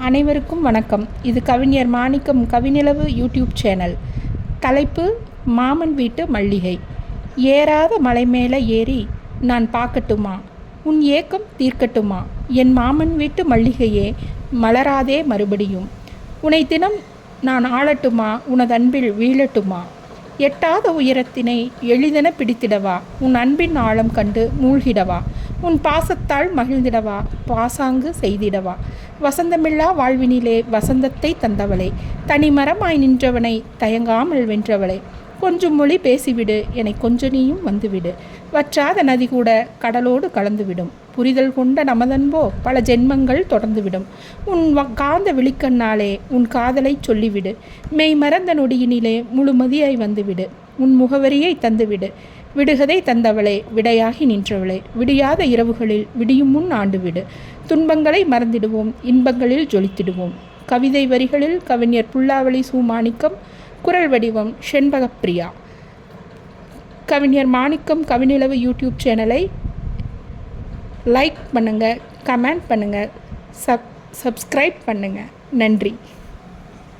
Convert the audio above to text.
அனைவருக்கும் வணக்கம். இது கவிஞர் மாணிக்கம் கவிநிலவு யூடியூப் சேனல். தலைப்பு மாமன் வீட்டு மல்லிகை. ஏறாத மலை மேலே ஏறி நான் பார்க்கட்டுமா, உன் ஏக்கம் தீர்க்கட்டுமா, என் மாமன் வீட்டு மல்லிகையே மலராதே மறுபடியும். உனை தினம் நான் ஆளட்டுமா, உனது அன்பில் வீழட்டுமா, எட்டாத உயரத்தினை எளிதென பிடித்திடவா, உன் அன்பின் ஆழம் கண்டு மூழ்கிடவா, உன் பாசத்தால் மகிழ்ந்திடவா, பாசாங்கு செய்திடவா, வசந்தமில்லா வாழ்வினிலே வசந்தத்தை தந்தவளே, தனிமரமாய் நின்றவனை தயங்காமல் வென்றவளே, கொஞ்சம் மொழி பேசிவிடு, என்னை கொஞ்ச நீயும் வந்துவிடு, வற்றாத நதி கூட கடலோடு கலந்துவிடும், புரிதல் கொண்ட நமதன்போ பல ஜென்மங்கள் தொடர்ந்துவிடும், உன் காந்த விழிக்கண்ணாலே உன் காதலை சொல்லிவிடு, மெய் மறந்த நொடியினிலே முழுமதியாய் வந்துவிடு, உன் முகவரியை தந்துவிடு, விடுகதை தந்தவளே விடையாகி நின்றவளே, விடியாத இரவுகளில் விடியும் முன் ஆண்டுவிடு, துன்பங்களை மறந்திடுவோம், இன்பங்களில் ஜொலித்திடுவோம். கவிதை வரிகளில் கவிஞர் புல்லாவளி சு. மாணிக்கம், குரல் வடிவம் செண்பகப்பிரியா. கவிஞர் மாணிக்கம் கவிநிலவு யூடியூப் சேனலை லைக் பண்ணுங்கள், கமெண்ட் பண்ணுங்கள், சப்ஸ்கிரைப் பண்ணுங்கள். நன்றி.